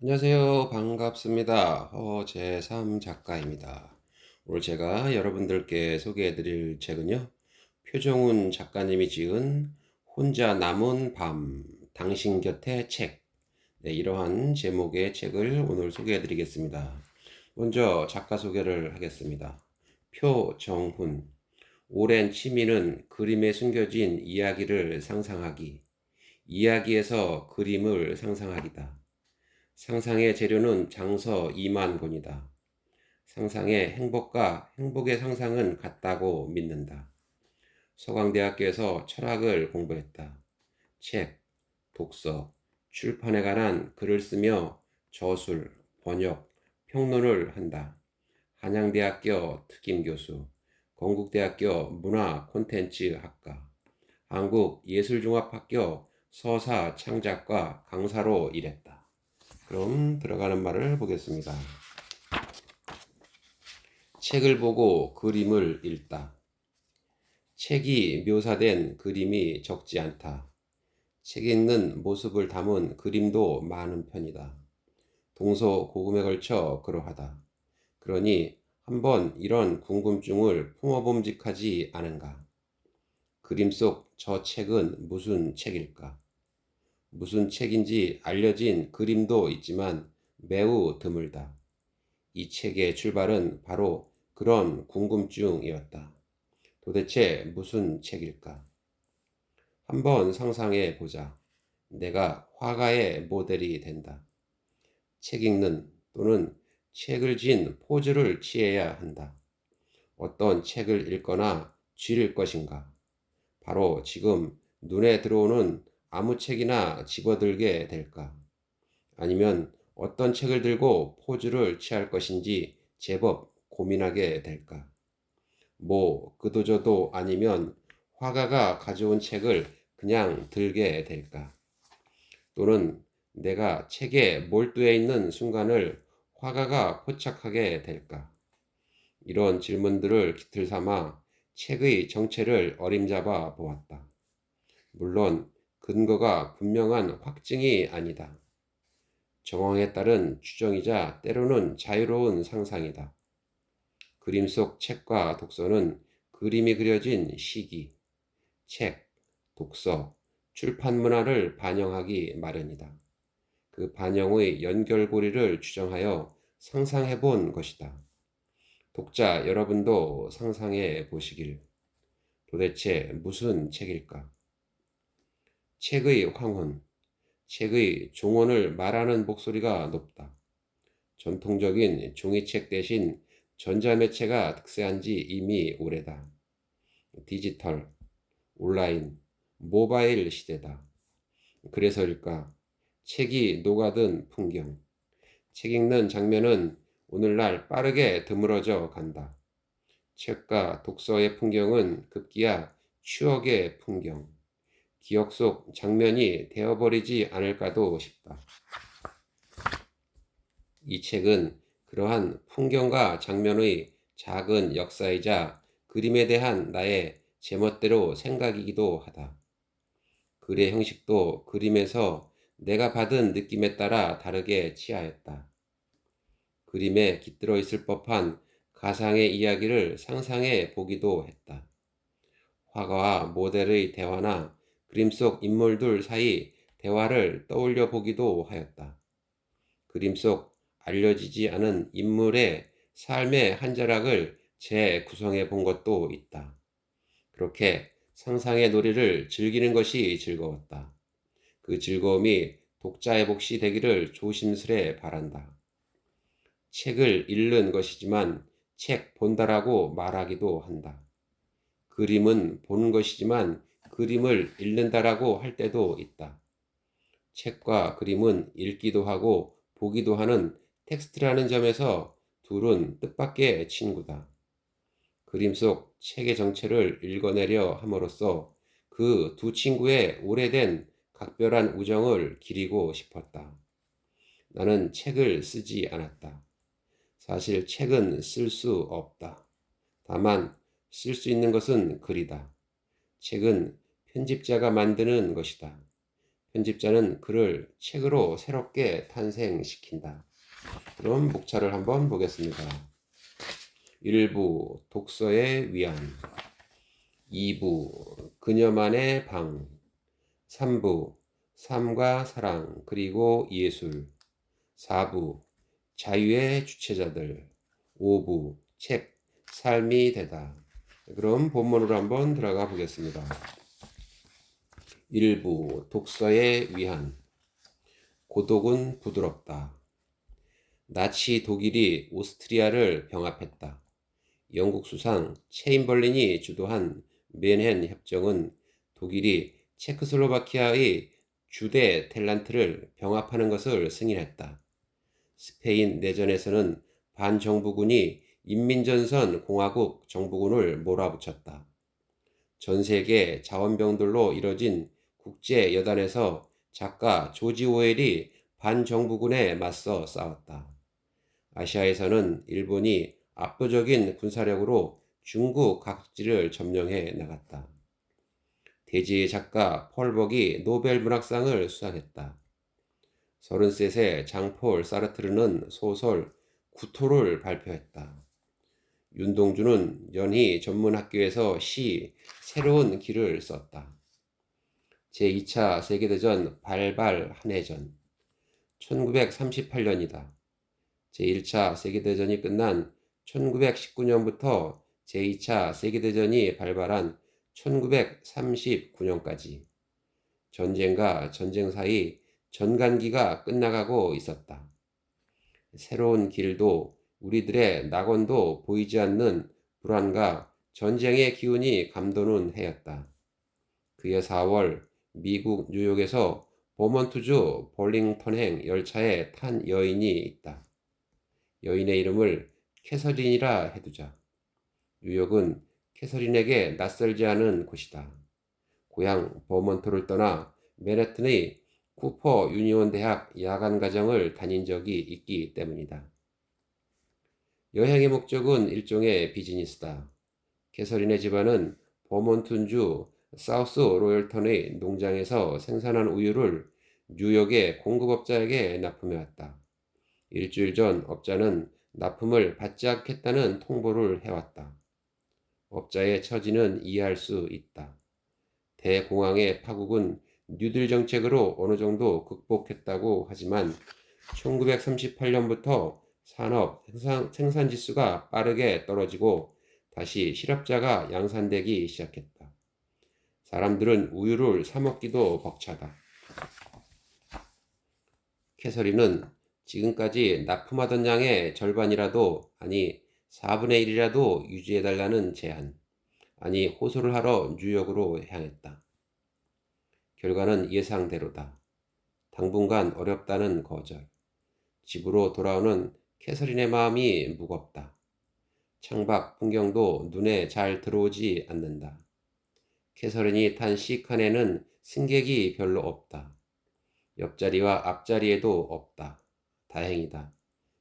안녕하세요. 반갑습니다. 허재삼 작가입니다. 오늘 제가 여러분들께 소개해 드릴 책은요. 표정훈 작가님이 지은 혼자 남은 밤, 당신 곁의 책. 네, 이러한 제목의 책을 오늘 소개해 드리겠습니다. 먼저 작가 소개를 하겠습니다. 표정훈. 오랜 취미는 그림에 숨겨진 이야기를 상상하기, 이야기에서 그림을 상상하기다. 상상의 재료는 장서 2만 권이다. 상상의 행복과 행복의 상상은 같다고 믿는다. 서강대학교에서 철학을 공부했다. 책, 독서, 출판에 관한 글을 쓰며 저술, 번역, 평론을 한다. 한양대학교 특임교수, 건국대학교 문화 콘텐츠 학과, 한국예술종합학교 서사 창작과 강사로 일했다. 그럼 들어가는 말을 보겠습니다. 책을 보고 그림을 읽다. 책이 묘사된 그림이 적지 않다. 책 읽는 모습을 담은 그림도 많은 편이다. 동서고금에 걸쳐 그러하다. 그러니 한번 이런 궁금증을 품어봄직하지 않은가? 그림 속 저 책은 무슨 책일까? 무슨 책인지 알려진 그림도 있지만 매우 드물다. 이 책의 출발은 바로 그런 궁금증이었다. 도대체 무슨 책일까? 한번 상상해 보자. 내가 화가의 모델이 된다. 책 읽는 또는 책을 진 포즈를 취해야 한다. 어떤 책을 읽거나 쥘 것인가? 바로 지금 눈에 들어오는 아무 책이나 집어들게 될까? 아니면 어떤 책을 들고 포즈를 취할 것인지 제법 고민하게 될까? 그도저도 아니면 화가가 가져온 책을 그냥 들게 될까? 또는 내가 책에 몰두해 있는 순간을 화가가 포착하게 될까? 이런 질문들을 깃들 삼아 책의 정체를 어림잡아 보았다. 물론 근거가 분명한 확증이 아니다. 정황에 따른 추정이자 때로는 자유로운 상상이다. 그림 속 책과 독서는 그림이 그려진 시기, 책, 독서, 출판 문화를 반영하기 마련이다. 그 반영의 연결고리를 추정하여 상상해 본 것이다. 독자 여러분도 상상해 보시길. 도대체 무슨 책일까? 책의 황혼, 책의 종언을 말하는 목소리가 높다. 전통적인 종이책 대신 전자매체가 득세한 지 이미 오래다. 디지털, 온라인, 모바일 시대다. 그래서일까? 책이 녹아든 풍경. 책 읽는 장면은 오늘날 빠르게 드물어져 간다. 책과 독서의 풍경은 급기야 추억의 풍경, 기억 속 장면이 되어버리지 않을까도 싶다. 이 책은 그러한 풍경과 장면의 작은 역사이자 그림에 대한 나의 제멋대로 생각이기도 하다. 글의 형식도 그림에서 내가 받은 느낌에 따라 다르게 취하였다. 그림에 깃들어 있을 법한 가상의 이야기를 상상해 보기도 했다. 화가와 모델의 대화나 그림 속 인물들 사이 대화를 떠올려 보기도 하였다. 그림 속 알려지지 않은 인물의 삶의 한 자락을 재구성해 본 것도 있다. 그렇게 상상의 놀이를 즐기는 것이 즐거웠다. 그 즐거움이 독자의 몫이 되기를 조심스레 바란다. 책을 읽는 것이지만 책 본다라고 말하기도 한다. 그림은 보는 것이지만 그림을 읽는다라고 할 때도 있다. 책과 그림은 읽기도 하고 보기도 하는 텍스트라는 점에서 둘은 뜻밖의 친구다. 그림 속 책의 정체를 읽어내려 함으로써 그 두 친구의 오래된 각별한 우정을 기리고 싶었다. 나는 책을 쓰지 않았다. 사실 책은 쓸 수 없다. 다만 쓸 수 있는 것은 글이다. 책은 편집자가 만드는 것이다. 편집자는 그를 책으로 새롭게 탄생시킨다. 그럼 목차를 한번 보겠습니다. 1부 독서의 위안, 2부 그녀만의 방, 3부 삶과 사랑 그리고 예술, 4부 자유의 주체자들, 5부 책 삶이 되다. 그럼 본문으로 한번 들어가 보겠습니다. 1부 독서의 위안. 고독은 부드럽다. 나치 독일이 오스트리아를 병합했다. 영국 수상 체인벌린이 주도한 맨헨 협정은 독일이 체코슬로바키아의 주대 텔란트를 병합하는 것을 승인했다. 스페인 내전에서는 반정부군이 인민전선 공화국 정부군을 몰아붙였다. 전 세계 자원병들로 이뤄진 국제여단에서 작가 조지 오웰이 반정부군에 맞서 싸웠다. 아시아에서는 일본이 압도적인 군사력으로 중국 각지를 점령해 나갔다. 대지의 작가 폴벅이 노벨 문학상을 수상했다. 33세 장폴 사르트르는 소설 구토를 발표했다. 윤동주는 연희 전문학교에서 시 새로운 길을 썼다. 제2차 세계대전 발발 한해전 1938년이다. 제1차 세계대전이 끝난 1919년부터 제2차 세계대전이 발발한 1939년까지 전쟁과 전쟁 사이 전간기가 끝나가고 있었다. 새로운 길도 우리들의 낙원도 보이지 않는 불안과 전쟁의 기운이 감도는 해였다. 그해 4월 미국 뉴욕에서 버몬트주 볼링턴행 열차에 탄 여인이 있다. 여인의 이름을 캐서린이라 해두자. 뉴욕은 캐서린에게 낯설지 않은 곳이다. 고향 버몬트를 떠나 맨해튼의 쿠퍼 유니온 대학 야간과정을 다닌 적이 있기 때문이다. 여행의 목적은 일종의 비즈니스다. 캐서린의 집안은 버몬튼주 사우스 로열턴의 농장에서 생산한 우유를 뉴욕의 공급업자에게 납품해왔다. 일주일 전 업자는 납품을 받지 않겠다는 통보를 해왔다. 업자의 처지는 이해할 수 있다. 대공황의 파국은 뉴딜 정책으로 어느 정도 극복했다고 하지만 1938년부터 산업 생산 지수가 빠르게 떨어지고 다시 실업자가 양산되기 시작했다. 사람들은 우유를 사 먹기도 벅차다. 캐서린은 지금까지 납품하던 양의 절반이라도, 아니 4분의 1이라도 유지해달라는 제안, 아니 호소를 하러 뉴욕으로 향했다. 결과는 예상대로다. 당분간 어렵다는 거절. 집으로 돌아오는 캐서린의 마음이 무겁다. 창밖 풍경도 눈에 잘 들어오지 않는다. 캐서린이 탄 C칸에는 승객이 별로 없다. 옆자리와 앞자리에도 없다. 다행이다.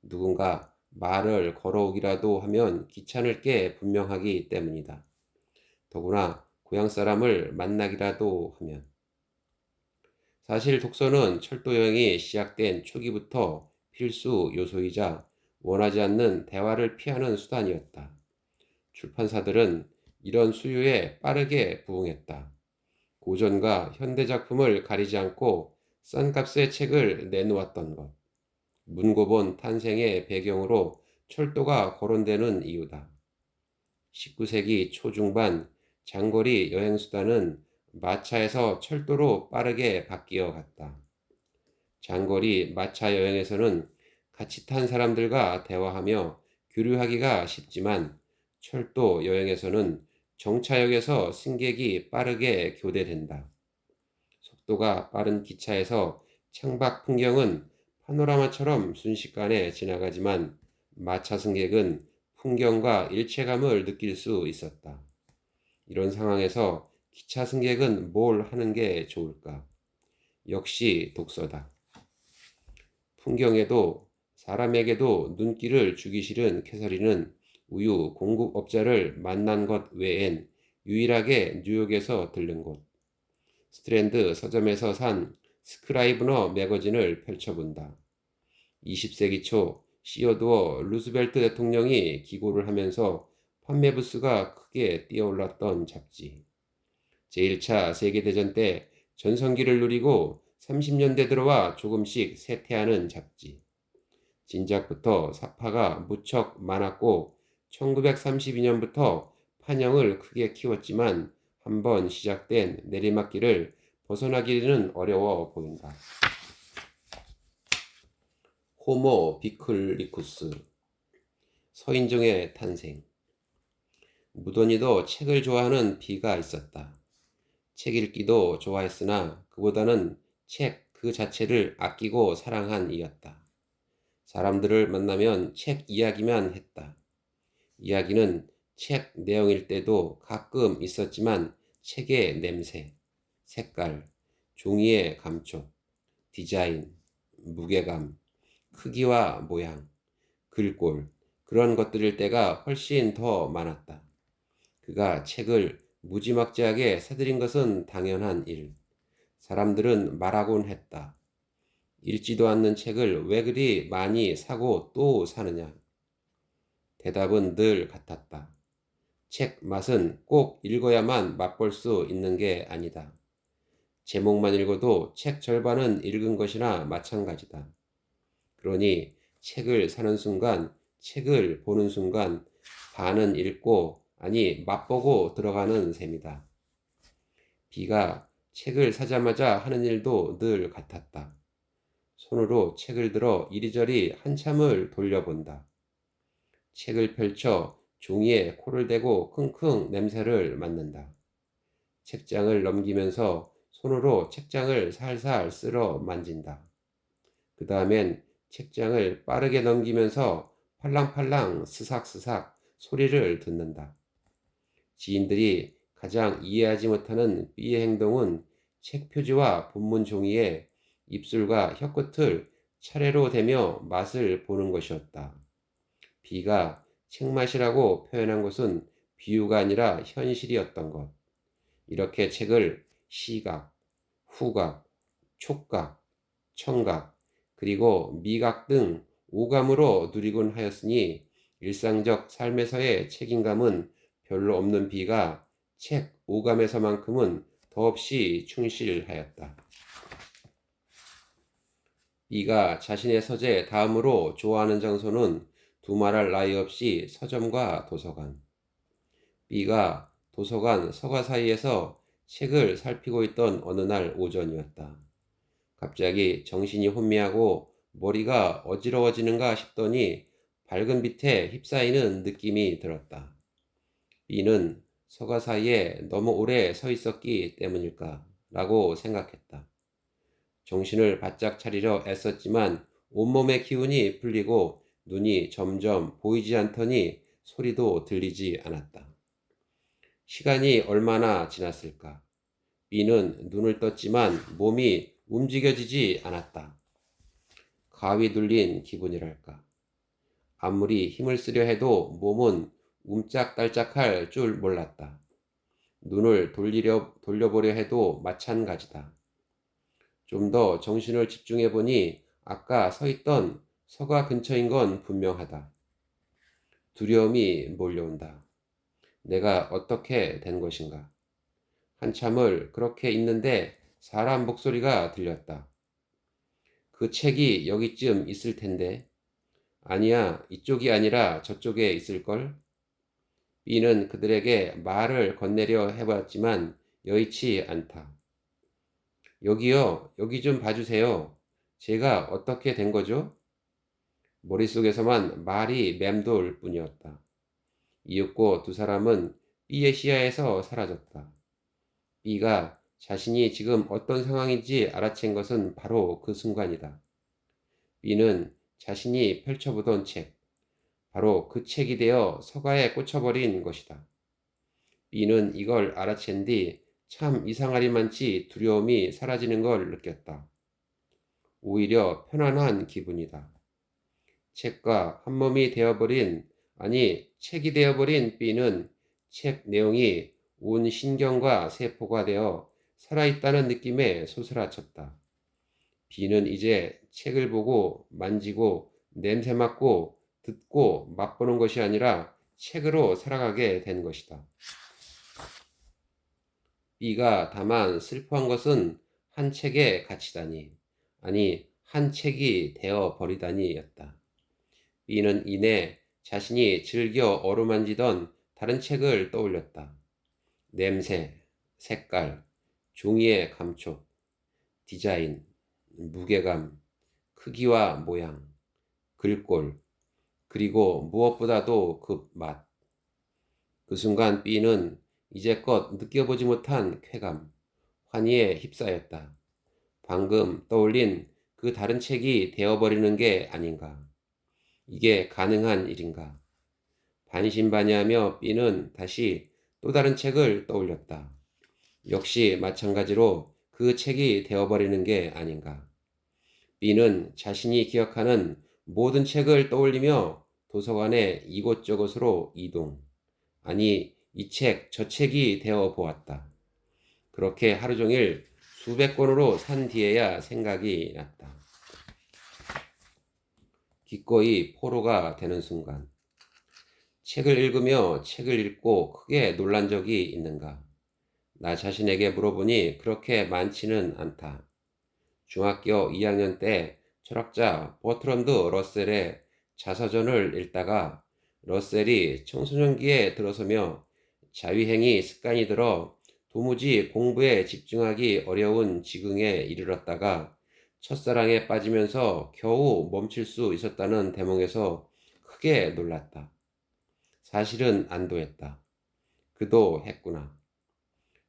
누군가 말을 걸어오기라도 하면 귀찮을 게 분명하기 때문이다. 더구나 고향 사람을 만나기라도 하면. 사실 독서는 철도 여행이 시작된 초기부터 필수 요소이자 원하지 않는 대화를 피하는 수단이었다. 출판사들은 이런 수요에 빠르게 부응했다. 고전과 현대 작품을 가리지 않고 싼 값의 책을 내놓았던 것. 문고본 탄생의 배경으로 철도가 거론되는 이유다. 19세기 초중반 장거리 여행수단은 마차에서 철도로 빠르게 바뀌어 갔다. 장거리 마차 여행에서는 같이 탄 사람들과 대화하며 교류하기가 쉽지만 철도 여행에서는 정차역에서 승객이 빠르게 교대된다. 속도가 빠른 기차에서 창밖 풍경은 파노라마처럼 순식간에 지나가지만 마차 승객은 풍경과 일체감을 느낄 수 있었다. 이런 상황에서 기차 승객은 뭘 하는 게 좋을까? 역시 독서다. 풍경에도 사람에게도 눈길을 주기 싫은 캐서린은 우유 공급업자를 만난 것 외엔 유일하게 뉴욕에서 들른 곳, 스트랜드 서점에서 산 스크라이브너 매거진을 펼쳐본다. 20세기 초 시어도어 루스벨트 대통령이 기고를 하면서 판매 부수가 크게 뛰어올랐던 잡지. 제1차 세계대전 때 전성기를 누리고 30년대 들어와 조금씩 쇠퇴하는 잡지. 진작부터 사파가 무척 많았고 1932년부터 판형을 크게 키웠지만 한번 시작된 내리막길을 벗어나기는 어려워 보인다. 호모 비클리쿠스 서인종의 탄생. 무던히도 책을 좋아하는 비가 있었다. 책 읽기도 좋아했으나 그보다는 책 그 자체를 아끼고 사랑한 이였다. 사람들을 만나면 책 이야기만 했다. 이야기는 책 내용일 때도 가끔 있었지만 책의 냄새, 색깔, 종이의 감촉, 디자인, 무게감, 크기와 모양, 글꼴, 그런 것들일 때가 훨씬 더 많았다. 그가 책을 무지막지하게 사들인 것은 당연한 일. 사람들은 말하곤 했다. 읽지도 않는 책을 왜 그리 많이 사고 또 사느냐? 대답은 늘 같았다. 책 맛은 꼭 읽어야만 맛볼 수 있는 게 아니다. 제목만 읽어도 책 절반은 읽은 것이나 마찬가지다. 그러니 책을 사는 순간, 책을 보는 순간 반은 읽고, 아니 맛보고 들어가는 셈이다. 비가 책을 사자마자 하는 일도 늘 같았다. 손으로 책을 들어 이리저리 한참을 돌려본다. 책을 펼쳐 종이에 코를 대고 킁킁 냄새를 맡는다. 책장을 넘기면서 손으로 책장을 살살 쓸어 만진다. 그 다음엔 책장을 빠르게 넘기면서 팔랑팔랑 스삭스삭 소리를 듣는다. 지인들이 가장 이해하지 못하는 B의 행동은 책 표지와 본문 종이에 입술과 혀끝을 차례로 대며 맛을 보는 것이었다. B가 책맛이라고 표현한 것은 비유가 아니라 현실이었던 것. 이렇게 책을 시각, 후각, 촉각, 청각, 그리고 미각 등 오감으로 누리곤 하였으니 일상적 삶에서의 책임감은 별로 없는 B가 책 오감에서만큼은 더없이 충실하였다. B가 자신의 서재 다음으로 좋아하는 장소는 두말할 나위 없이 서점과 도서관. B가 도서관 서가 사이에서 책을 살피고 있던 어느 날 오전이었다. 갑자기 정신이 혼미하고 머리가 어지러워지는가 싶더니 밝은 빛에 휩싸이는 느낌이 들었다. B는 서가 사이에 너무 오래 서 있었기 때문일까 라고 생각했다. 정신을 바짝 차리려 애썼지만 온몸의 기운이 풀리고 눈이 점점 보이지 않더니 소리도 들리지 않았다. 시간이 얼마나 지났을까? B는 눈을 떴지만 몸이 움직여지지 않았다. 가위 눌린 기분이랄까. 아무리 힘을 쓰려 해도 몸은 움짝달짝할 줄 몰랐다. 눈을 돌려보려 해도 마찬가지다. 좀 더 정신을 집중해 보니 아까 서 있던 서가 근처인 건 분명하다. 두려움이 몰려온다. 내가 어떻게 된 것인가? 한참을 그렇게 있는데 사람 목소리가 들렸다. 그 책이 여기쯤 있을 텐데. 아니야, 이쪽이 아니라 저쪽에 있을걸? B는 그들에게 말을 건네려 해봤지만 여의치 않다. 여기요, 여기 좀 봐주세요. 제가 어떻게 된 거죠? 머릿속에서만 말이 맴돌 뿐이었다. 이윽고 두 사람은 B의 시야에서 사라졌다. B가 자신이 지금 어떤 상황인지 알아챈 것은 바로 그 순간이다. B는 자신이 펼쳐보던 책, 바로 그 책이 되어 서가에 꽂혀버린 것이다. B는 이걸 알아챈 뒤 참 이상하리만치 두려움이 사라지는 걸 느꼈다. 오히려 편안한 기분이다. 책과 한몸이 되어버린, 아니 책이 되어버린 B는 책 내용이 온 신경과 세포가 되어 살아있다는 느낌에 소스라쳤다. B는 이제 책을 보고 만지고 냄새 맡고 듣고 맛보는 것이 아니라 책으로 살아가게 된 것이다. B가 다만 슬퍼한 것은 한 책의 가치다니, 아니 한 책이 되어 버리다니였다. B는 이내 자신이 즐겨 어루만지던 다른 책을 떠올렸다. 냄새, 색깔, 종이의 감촉, 디자인, 무게감, 크기와 모양, 글꼴, 그리고 무엇보다도 그 맛. 그 순간 B는 이제껏 느껴보지 못한 쾌감, 환희에 휩싸였다. 방금 떠올린 그 다른 책이 되어버리는 게 아닌가. 이게 가능한 일인가. 반신반의하며 B는 다시 또 다른 책을 떠올렸다. 역시 마찬가지로 그 책이 되어버리는 게 아닌가. B는 자신이 기억하는 모든 책을 떠올리며 도서관의 이곳저곳으로 이동. 아니, 이 책, 저 책이 되어 보았다. 그렇게 하루 종일 수백 권으로 산 뒤에야 생각이 났다. 기꺼이 포로가 되는 순간. 책을 읽으며 책을 읽고 크게 놀란 적이 있는가? 나 자신에게 물어보니 그렇게 많지는 않다. 중학교 2학년 때 철학자 버트런드 러셀의 자서전을 읽다가 러셀이 청소년기에 들어서며 자위행위 습관이 들어 도무지 공부에 집중하기 어려운 지경에 이르렀다가 첫사랑에 빠지면서 겨우 멈출 수 있었다는 대목에서 크게 놀랐다. 사실은 안도했다. 그도 했구나.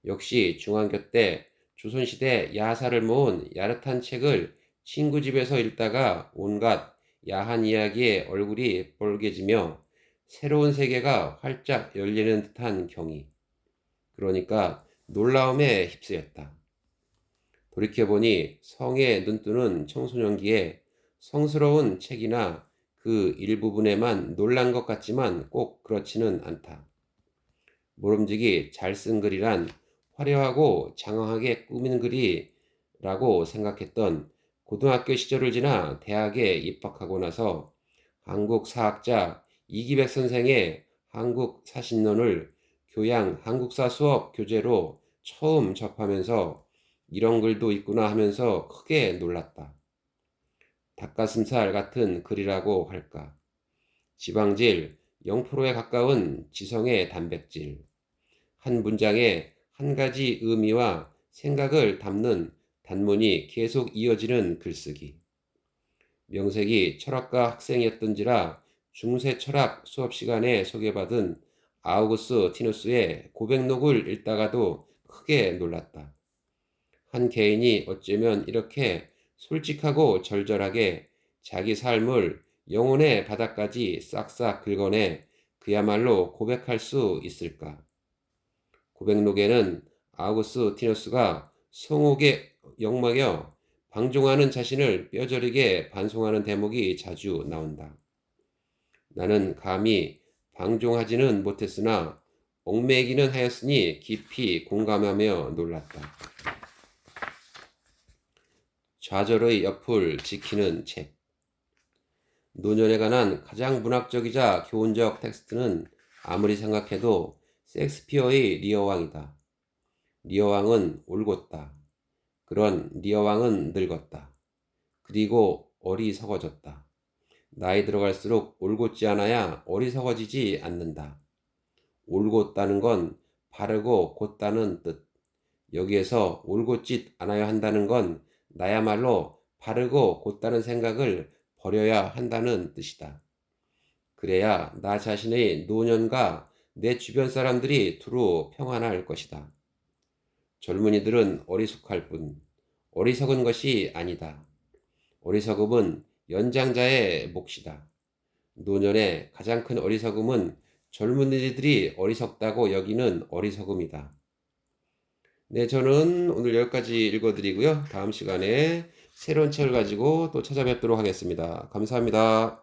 역시 중학교 때 조선시대 야사를 모은 야릇한 책을 친구 집에서 읽다가 온갖 야한 이야기에 얼굴이 빨개지며 새로운 세계가 활짝 열리는 듯한 경이. 그러니까 놀라움에 휩쓰였다. 돌이켜보니 성에 눈뜨는 청소년기에 성스러운 책이나 그 일부분에만 놀란 것 같지만 꼭 그렇지는 않다. 모름지기 잘 쓴 글이란 화려하고 장황하게 꾸민 글이라고 생각했던 고등학교 시절을 지나 대학에 입학하고 나서 한국 사학자 이기백 선생의 한국 사신론을 교양 한국사 수업 교재로 처음 접하면서 이런 글도 있구나 하면서 크게 놀랐다. 닭가슴살 같은 글이라고 할까. 지방질 0%에 가까운 지성의 단백질. 한 문장에 한 가지 의미와 생각을 담는 단문이 계속 이어지는 글쓰기. 명색이 철학과 학생이었던지라 중세 철학 수업 시간에 소개받은 아우구스 티누스의 고백록을 읽다가도 크게 놀랐다. 한 개인이 어쩌면 이렇게 솔직하고 절절하게 자기 삶을 영혼의 바닥까지 싹싹 긁어내 그야말로 고백할 수 있을까? 고백록에는 아우구스 티누스가 성옥에 역먹여 방종하는 자신을 뼈저리게 반송하는 대목이 자주 나온다. 나는 감히 방종하지는 못했으나 얽매이기는 하였으니 깊이 공감하며 놀랐다. 좌절의 옆을 지키는 책. 노년에 관한 가장 문학적이자 교훈적 텍스트는 아무리 생각해도 셰익스피어의 리어왕이다. 리어왕은 올곧다. 그런 리어왕은 늙었다. 그리고 어리석어졌다. 나이 들어갈수록 올곧지 않아야 어리석어지지 않는다. 올곧다는 건 바르고 곧다는 뜻. 여기에서 올곧지 않아야 한다는 건 나야말로 바르고 곧다는 생각을 버려야 한다는 뜻이다. 그래야 나 자신의 노년과 내 주변 사람들이 두루 평안할 것이다. 젊은이들은 어리숙할 뿐 어리석은 것이 아니다. 어리석음은 연장자의 몫이다. 노년의 가장 큰 어리석음은 젊은이들이 어리석다고 여기는 어리석음이다. 네, 저는 오늘 여기까지 읽어드리고요. 다음 시간에 새로운 책을 가지고 또 찾아뵙도록 하겠습니다. 감사합니다.